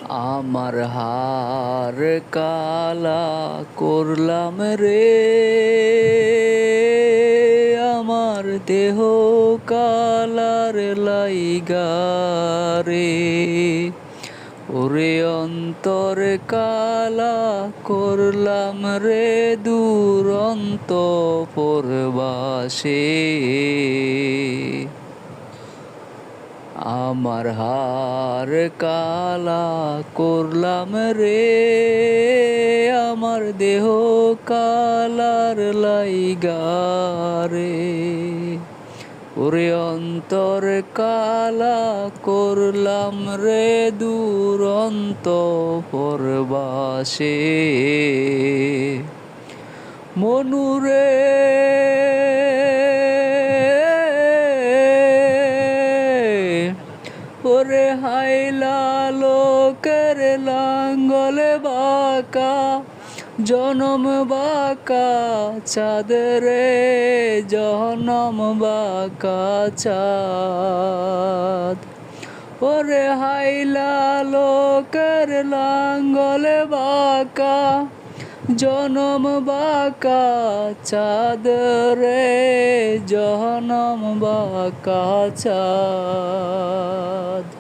আমার হার কালা করলাম রে, আমার দেহ কালার লাইগা রে। ওরে অন্তর কালা করলাম রে, দুরন্ত পরবাসে। আমার হার কালা করলাম রে, আমার দেহ কালার লাইগা রে। ওরে অন্তর কালা করলাম রে, দুরন্ত পরবাসে। মনুরে ওরে হাইলা লোকের লাঙ্গলে বাঁকা, জনম বাঁকা চাঁদ রে, জনম বাঁকা চাঁদ। ওরে হাইলা লোকের লাঙ্গলে বাঁকা, জনম বাঁকা চাঁদ রে, জনম বাঁকা চাঁদ।